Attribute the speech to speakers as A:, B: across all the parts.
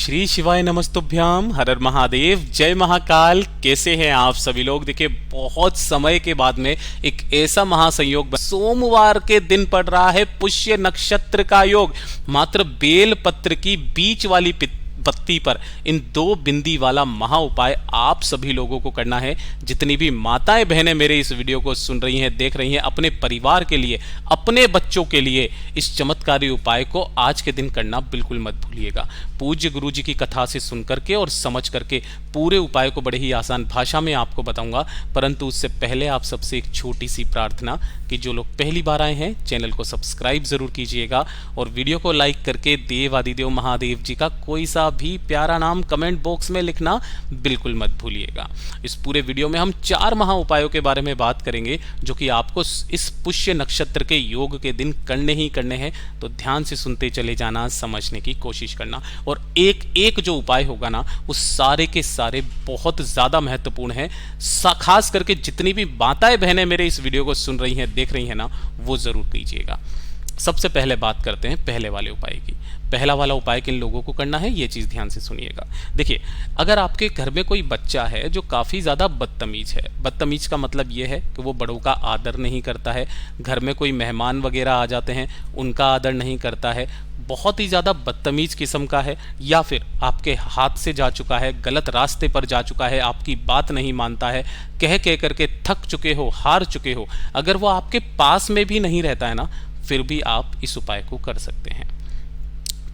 A: श्री शिवाय नमस्तुभ्याम, हर हर महादेव, जय महाकाल। कैसे हैं आप सभी लोग? देखिए, बहुत समय के बाद में एक ऐसा महासंयोग सोमवार के दिन पड़ रहा है, पुष्य नक्षत्र का योग। मात्र बेल पत्र की बीच वाली पत्ती पर इन 2 बिंदी वाला महा उपाय आप सभी लोगों को करना है। जितनी भी माताएं बहनें मेरे इस वीडियो को सुन रही हैं, देख रही हैं, अपने परिवार के लिए, अपने बच्चों के लिए इस चमत्कारी उपाय को आज के दिन करना बिल्कुल मत भूलिएगा। पूज्य गुरु जी की कथा से सुन करके और समझ करके पूरे उपाय को बड़े ही आसान भाषा में आपको बताऊंगा। परंतु उससे पहले आप सबसे एक छोटी सी प्रार्थना कि जो लोग पहली बार आए हैं, चैनल को सब्सक्राइब जरूर कीजिएगा और वीडियो को लाइक करके देव आदिदेव महादेव जी का कोई सा भी प्यारा नाम कमेंट बॉक्स में लिखना बिल्कुल मत भूलिएगा। इस पूरे वीडियो में हम 4 महा उपायों के बारे में बात करेंगे जो कि आपको इस पुष्य नक्षत्र के योग के दिन करने ही करने हैं। तो ध्यान से सुनते चले जाना, समझने की कोशिश करना, और एक एक जो उपाय होगा ना, वो सारे के सारे बहुत ज्यादा महत्वपूर्ण है। खास करके जितनी भी माताएं बहनें मेरे इस वीडियो को सुन रही हैं, देख रही हैं ना, वो जरूर कीजिएगा। सबसे पहले बात करते हैं पहले वाले उपाय की। पहला वाला उपाय किन लोगों को करना है, ये चीज़ ध्यान से सुनिएगा। देखिए, अगर आपके घर में कोई बच्चा है जो काफ़ी ज़्यादा बदतमीज है, बदतमीज का मतलब ये है कि वो बड़ों का आदर नहीं करता है, घर में कोई मेहमान वगैरह आ जाते हैं उनका आदर नहीं करता है, बहुत ही ज़्यादा बदतमीज किस्म का है, या फिर आपके हाथ से जा चुका है, गलत रास्ते पर जा चुका है, आपकी बात नहीं मानता है, कह कह करके थक चुके हो, हार चुके हो, अगर वो आपके पास में भी नहीं रहता है ना, फिर भी आप इस उपाय को कर सकते हैं।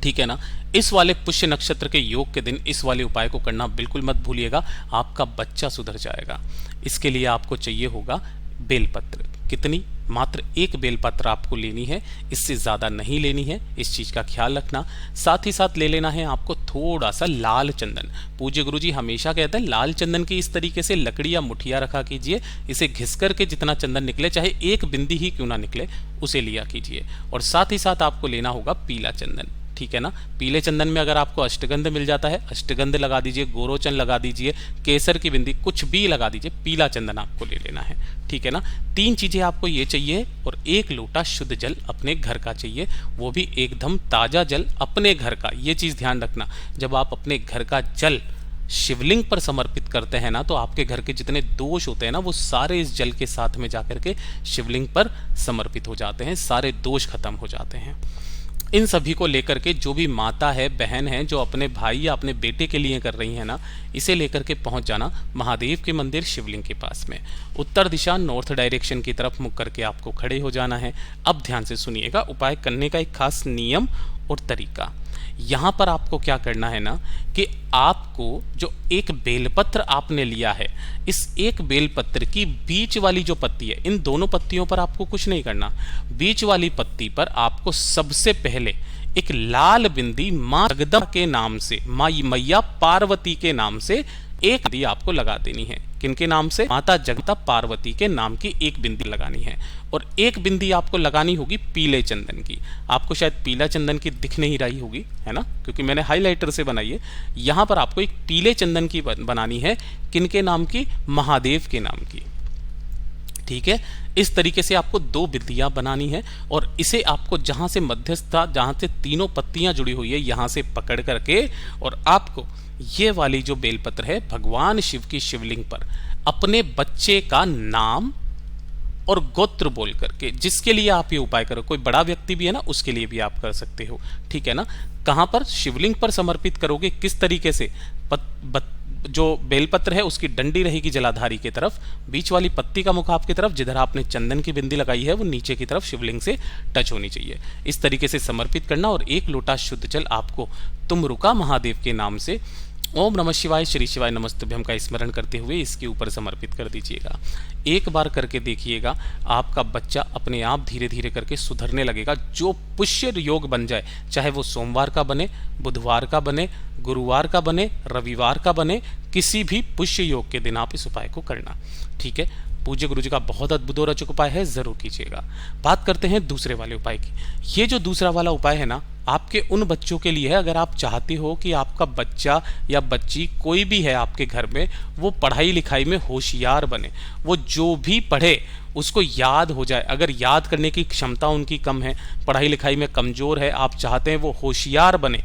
A: ठीक है ना। इस वाले पुष्य नक्षत्र के योग के दिन इस वाले उपाय को करना बिल्कुल मत भूलिएगा, आपका बच्चा सुधर जाएगा। इसके लिए आपको चाहिए होगा बेलपत्र। कितनी? मात्र 1 बेलपत्र आपको लेनी है, इससे ज़्यादा नहीं लेनी है, इस चीज़ का ख्याल रखना। साथ ही साथ ले लेना है आपको थोड़ा सा लाल चंदन। पूज्य गुरुजी हमेशा कहते हैं लाल चंदन की इस तरीके से लकड़ी या मुठिया रखा कीजिए, इसे घिस करके जितना चंदन निकले, चाहे 1 बिंदी ही क्यों ना निकले, उसे लिया कीजिए। और साथ ही साथ आपको लेना होगा पीला चंदन। ठीक है ना। पीले चंदन में अगर आपको अष्टगंध मिल जाता है, अष्टगंध लगा दीजिए, गोरोचन लगा दीजिए, केसर की बिंदी कुछ भी लगा दीजिए, पीला चंदन आपको ले लेना है। ठीक है ना। 3 चीजें आपको ये चाहिए, और 1 लोटा शुद्ध जल अपने घर का चाहिए, वो भी एकदम ताजा जल अपने घर का। ये चीज ध्यान रखना, जब आप अपने घर का जल शिवलिंग पर समर्पित करते हैं ना, तो आपके घर के जितने दोष होते हैं ना, वो सारे इस जल के साथ में जाकर के शिवलिंग पर समर्पित हो जाते हैं, सारे दोष खत्म हो जाते हैं। इन सभी को लेकर के जो भी माता है, बहन है, जो अपने भाई या अपने बेटे के लिए कर रही है ना, इसे लेकर के पहुंच जाना महादेव के मंदिर शिवलिंग के पास में। उत्तर दिशा नॉर्थ डायरेक्शन की तरफ मुख करके आपको खड़े हो जाना है। अब ध्यान से सुनिएगा, उपाय करने का एक खास नियम और तरीका। यहाँ पर आपको क्या करना है ना, कि आपको जो 1 बेलपत्र आपने लिया है, इस 1 बेलपत्र की बीच वाली जो पत्ती है, इन दोनों पत्तियों पर आपको कुछ नहीं करना। बीच वाली पत्ती पर आपको सबसे पहले एक लाल बिंदी माँ जगदम्बा के नाम से, माँ मैया पार्वती के नाम से 1 बिंदी आपको लगा देनी है। किनके नाम से? माता जगदम्बा पार्वती के नाम की 1 बिंदी लगानी है। और 1 बिंदी आपको लगानी होगी पीले चंदन की। आपको शायद पीला चंदन की दिख नहीं रही होगी, है ना, क्योंकि मैंने हाइलाइटर से बनाई है। यहाँ पर आपको एक पीले चंदन की बनानी है। किनके नाम की? महादेव के नाम की। ठीक है। इस तरीके से आपको 2 बिंदियां बनानी है, और इसे आपको जहां से मध्यस्था, जहां से तीनों पत्तियां जुड़ी हुई है, यहां से पकड़ करके, और आपको ये वाली जो बेलपत्र है, भगवान शिव की शिवलिंग पर अपने बच्चे का नाम और गोत्र बोल करके, जिसके लिए आप ये उपाय करो, कोई बड़ा व्यक्ति भी है ना, उसके लिए भी आप कर सकते हो। ठीक है ना। कहां पर? शिवलिंग पर समर्पित करोगे। किस तरीके से? जो बेलपत्र है उसकी डंडी रहेगी जलाधारी की तरफ, बीच वाली पत्ती का मुख आपकी तरफ, जिधर आपने चंदन की बिंदी लगाई है वो नीचे की तरफ शिवलिंग से टच होनी चाहिए। इस तरीके से समर्पित करना, और 1 लोटा शुद्ध जल आपको तुमरुका महादेव के नाम से ओम नमः शिवाय श्री शिवाय नमस्तुभ्यम का स्मरण करते हुए इसके ऊपर समर्पित कर दीजिएगा। एक बार करके देखिएगा, आपका बच्चा अपने आप धीरे धीरे करके सुधरने लगेगा। जो पुष्य योग बन जाए, चाहे वो सोमवार का बने, बुधवार का बने, गुरुवार का बने, रविवार का बने, किसी भी पुष्य योग के दिन आप इस उपाय को करना। ठीक है। पूज्य गुरु जी का बहुत अद्भुत और अचूक उपाय है, जरूर कीजिएगा। बात करते हैं दूसरे वाले उपाय की। ये जो दूसरा वाला उपाय है ना, आपके उन बच्चों के लिए है, अगर आप चाहते हो कि आपका बच्चा या बच्ची कोई भी है आपके घर में, वो पढ़ाई लिखाई में होशियार बने, वो जो भी पढ़े उसको याद हो जाए। अगर याद करने की क्षमता उनकी कम है, पढ़ाई लिखाई में कमजोर है, आप चाहते हैं वो होशियार बने,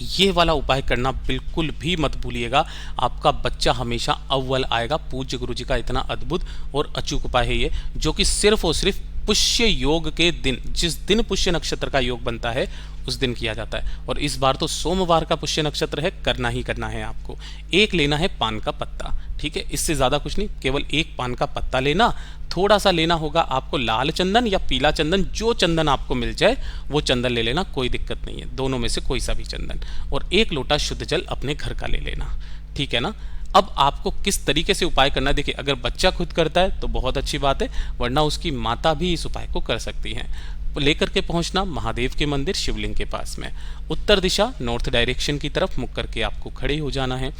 A: ये वाला उपाय करना बिल्कुल भी मत भूलिएगा। आपका बच्चा हमेशा अव्वल आएगा। पूज्य गुरु जी का इतना अद्भुत और अचूक उपाय है ये, जो कि सिर्फ और सिर्फ पुष्य योग के दिन, जिस दिन पुष्य नक्षत्र का योग बनता है उस दिन किया जाता है। और इस बार तो सोमवार का पुष्य नक्षत्र है, करना ही करना है आपको। एक लेना है पान का पत्ता, ठीक है, इससे ज्यादा कुछ नहीं, केवल एक पान का पत्ता लेना। थोड़ा सा लेना होगा आपको लाल चंदन या पीला चंदन, जो चंदन आपको मिल जाए वो चंदन ले लेना, कोई दिक्कत नहीं है, दोनों में से कोई सा भी चंदन। और एक लोटा शुद्ध जल अपने घर का ले लेना, ठीक है ना। अब आपको किस तरीके से उपाय करना है, देखिए अगर बच्चा खुद करता है तो बहुत अच्छी बात है, वरना उसकी माता भी इस उपाय को कर सकती हैं। लेकर के पहुंचना महादेव के मंदिर शिवलिंग के पास में, उत्तर दिशा नॉर्थ डायरेक्शन की तरफ मुख करके आपको खड़े हो जाना है।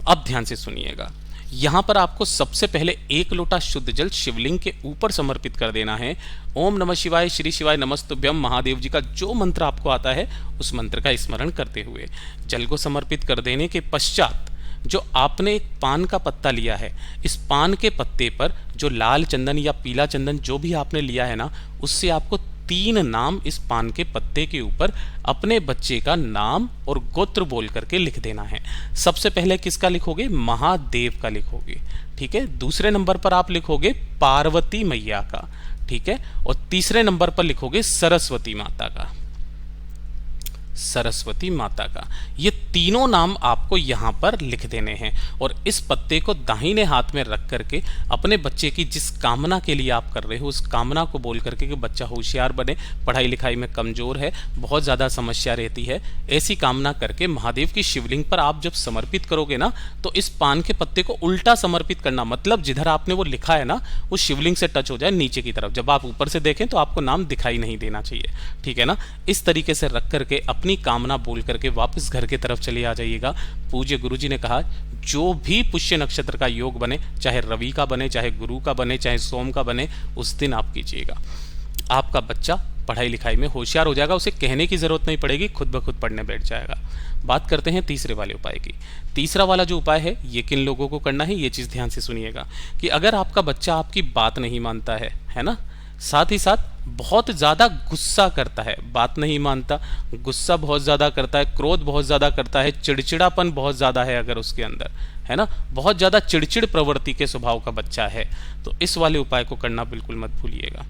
A: अब ध्यान से सुनिएगा, यहां पर आपको सबसे पहले एक लोटा शुद्ध जल शिवलिंग के ऊपर समर्पित कर देना है। ओम नमः शिवाय, श्री शिवाय नमस्तुभ्यम, महादेव जी का जो मंत्र आपको आता है उस मंत्र का स्मरण करते हुए जल को समर्पित कर देने के पश्चात जो आपने एक पान का पत्ता लिया है, इस पान के पत्ते पर जो लाल चंदन या पीला चंदन जो भी आपने लिया है ना, उससे आपको 3 नाम इस पान के पत्ते के ऊपर अपने बच्चे का नाम और गोत्र बोल करके लिख देना है। सबसे पहले किसका लिखोगे? महादेव का लिखोगे, ठीक है। दूसरे नंबर पर आप लिखोगे पार्वती मैया का, ठीक है। और तीसरे नंबर पर लिखोगे सरस्वती माता का, सरस्वती माता का। ये तीनों नाम आपको यहां पर लिख देने हैं और इस पत्ते को दाहिने हाथ में रख करके अपने बच्चे की जिस कामना के लिए आप कर रहे हो उस कामना को बोल करके कि बच्चा होशियार बने, पढ़ाई लिखाई में कमजोर है, बहुत ज्यादा समस्या रहती है, ऐसी कामना करके महादेव की शिवलिंग पर आप जब समर्पित करोगे ना, तो इस पान के पत्ते को उल्टा समर्पित करना, मतलब जिधर आपने वो लिखा है ना वो शिवलिंग से टच हो जाए नीचे की तरफ। जब आप ऊपर से देखें तो आपको नाम दिखाई नहीं देना चाहिए, ठीक है ना। इस तरीके से रख करके अपनी कामना बोल करके वापस घर की तरफ चले आ जाइएगा। पूज्य गुरुजी ने कहा जो भी पुष्य नक्षत्र का योग बने, चाहे रवि का बने, चाहे गुरु का बने, चाहे सोम का बने, उस दिन आप कीजिएगा। आपका बच्चा पढ़ाई लिखाई में होशियार हो जाएगा, उसे कहने की जरूरत नहीं पड़ेगी, खुद ब खुद पढ़ने बैठ जाएगा। बात करते हैं तीसरे वाले उपाय की। तीसरा वाला जो उपाय है ये किन लोगों को करना है, ये चीज ध्यान से सुनिएगा कि अगर आपका बच्चा आपकी बात नहीं मानता है ना, साथ ही साथ बहुत ज्यादा गुस्सा करता है, बात नहीं मानता, गुस्सा बहुत ज्यादा करता है, क्रोध बहुत ज्यादा करता है, चिड़चिड़ापन बहुत ज्यादा है अगर उसके अंदर, है ना, बहुत ज्यादा चिड़चिड़ प्रवृत्ति के स्वभाव का बच्चा है, तो इस वाले उपाय को करना बिल्कुल मत भूलिएगा।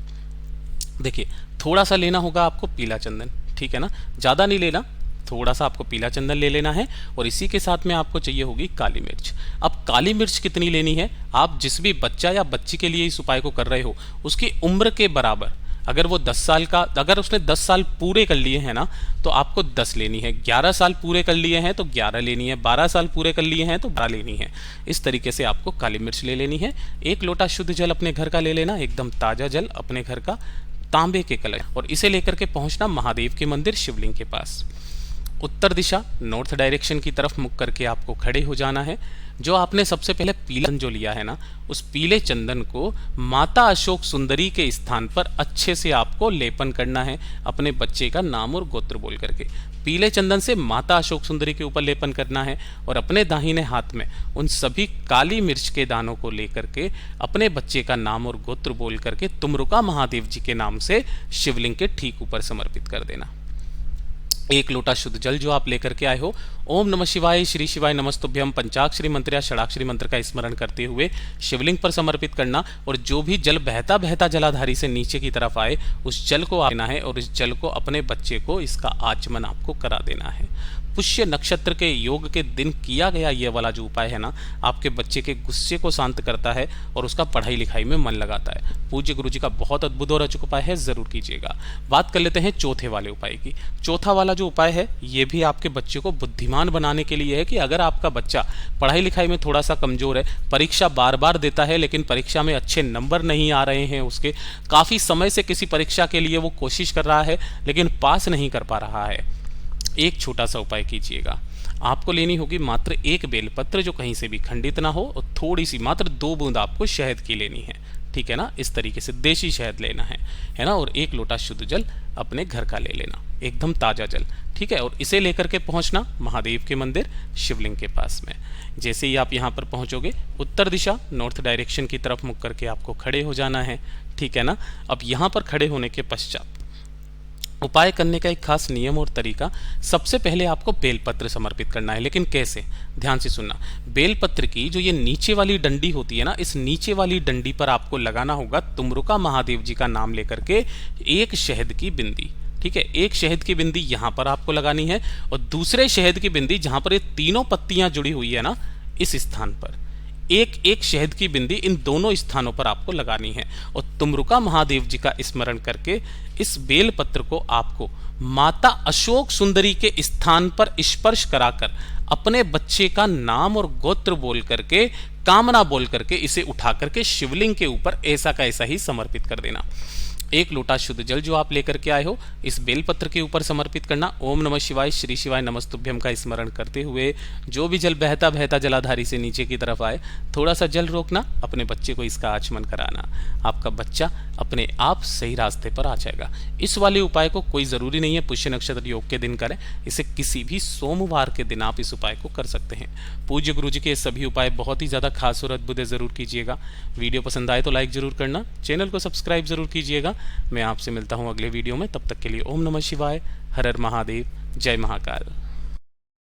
A: देखिए थोड़ा सा लेना होगा आपको पीला चंदन, ठीक है ना, ज्यादा नहीं लेना, थोड़ा सा आपको पीला चंदन ले लेना है और इसी के साथ में आपको चाहिए होगी काली मिर्च। अब काली मिर्च कितनी लेनी है, आप जिस भी बच्चा या बच्ची के लिए इस उपाय को कर रहे हो उसकी उम्र के बराबर, अगर वो 10 साल का, अगर उसने 10 साल पूरे कर लिए हैं ना तो आपको 10 लेनी है, 11 साल पूरे कर लिए हैं तो 11 लेनी है, 12 साल पूरे कर लिए हैं तो 12 लेनी है। इस तरीके से आपको काली मिर्च ले लेनी है। एक लोटा शुद्ध जल अपने घर का ले लेना, एकदम ताजा जल अपने घर का, तांबे के कलश, और इसे लेकर के पहुंचना महादेव के मंदिर शिवलिंग के पास। उत्तर दिशा नॉर्थ डायरेक्शन की तरफ मुख करके आपको खड़े हो जाना है। जो आपने सबसे पहले पीला जो लिया है ना, उस पीले चंदन को माता अशोक सुंदरी के स्थान पर अच्छे से आपको लेपन करना है, अपने बच्चे का नाम और गोत्र बोल करके पीले चंदन से माता अशोक सुंदरी के ऊपर लेपन करना है और अपने दाहिने हाथ में उन सभी काली मिर्च के दानों को लेकर के अपने बच्चे का नाम और गोत्र बोल करके तुमरुका महादेव जी के नाम से शिवलिंग के ठीक ऊपर समर्पित कर देना। एक लोटा शुद्ध जल जो आप लेकर के आए हो, ओम नमः शिवाय, श्री शिवाय नमस्तुभ्यम पंचाक्षरी मंत्र या षडाक्षरी मंत्र का स्मरण करते हुए शिवलिंग पर समर्पित करना और जो भी जल बहता बहता जलाधारी से नीचे की तरफ आए उस जल को आना है और इस जल को अपने बच्चे को इसका आचमन आपको करा देना है। पुष्य नक्षत्र के योग के दिन किया गया ये वाला जो उपाय है ना, आपके बच्चे के गुस्से को शांत करता है और उसका पढ़ाई लिखाई में मन लगाता है। पूज्य गुरु जी का बहुत अद्भुत और अचूक उपाय है, जरूर कीजिएगा। बात कर लेते हैं चौथे वाले उपाय की। चौथा वाला जो उपाय है ये भी आपके बच्चे को बुद्धिमान बनाने के लिए है कि अगर आपका बच्चा पढ़ाई लिखाई में थोड़ा सा कमजोर है, परीक्षा बार बार देता है लेकिन परीक्षा में अच्छे नंबर नहीं आ रहे हैं उसके, काफी समय से किसी परीक्षा के लिए वो कोशिश कर रहा है लेकिन पास नहीं कर पा रहा है, एक छोटा सा उपाय कीजिएगा। आपको लेनी होगी मात्र एक बेलपत्र जो कहीं से भी खंडित ना हो और थोड़ी सी मात्र 2 बूंद आपको शहद की लेनी है, ठीक है ना, इस तरीके से देशी शहद लेना है ना, और एक लोटा शुद्ध जल अपने घर का ले लेना, एकदम ताजा जल, ठीक है। और इसे लेकर के पहुंचना महादेव के मंदिर शिवलिंग के पास में। जैसे ही आप यहाँ पर पहुंचोगे उत्तर दिशा नॉर्थ डायरेक्शन की तरफ मुख करके आपको खड़े हो जाना है, ठीक है ना। अब यहाँ पर खड़े होने के पश्चात उपाय करने का एक खास नियम और तरीका, सबसे पहले आपको बेलपत्र समर्पित करना है। लेकिन कैसे, ध्यान से सुनना। बेलपत्र की जो ये नीचे वाली डंडी होती है ना, इस नीचे वाली डंडी पर आपको लगाना होगा तुमरुका महादेव जी का नाम लेकर के एक शहद की बिंदी। ठीक है, एक शहद की बिंदी यहां पर आपको लगानी है और दूसरे शहद की बिंदी जहां पर ये तीनों पत्तियां जुड़ी हुई है ना, इस स्थान पर एक एक शहद की बिंदी इन दोनों स्थानों पर आपको लगानी है। और तुमरुका महादेव जी का स्मरण करके इस बेल पत्र को आपको माता अशोक सुंदरी के स्थान पर स्पर्श कराकर अपने बच्चे का नाम और गोत्र बोल करके, कामना बोल करके इसे उठा करके शिवलिंग के ऊपर ऐसा का ऐसा ही समर्पित कर देना। एक लोटा शुद्ध जल जो आप लेकर के आए हो इस बेलपत्र के ऊपर समर्पित करना। ओम नमः शिवाय, श्री शिवाय नमस्तुभ्यम का स्मरण करते हुए जो भी जल बहता बहता जलाधारी से नीचे की तरफ आए, थोड़ा सा जल रोकना, अपने बच्चे को इसका आचमन कराना। आपका बच्चा अपने आप सही रास्ते पर आ जाएगा। इस वाले उपाय को कोई ज़रूरी नहीं है पुष्य नक्षत्र योग के दिन करें, इसे किसी भी सोमवार के दिन आप इस उपाय को कर सकते हैं। पूज्य गुरु जी के सभी उपाय बहुत ही ज़्यादा खास और अद्भुत है, ज़रूर कीजिएगा। वीडियो पसंद आए तो लाइक ज़रूर करना, चैनल को सब्सक्राइब ज़रूर कीजिएगा। मैं आपसे मिलता हूं अगले वीडियो में, तब तक के लिए ओम नमः शिवाय, हर हर महादेव, जय महाकाल।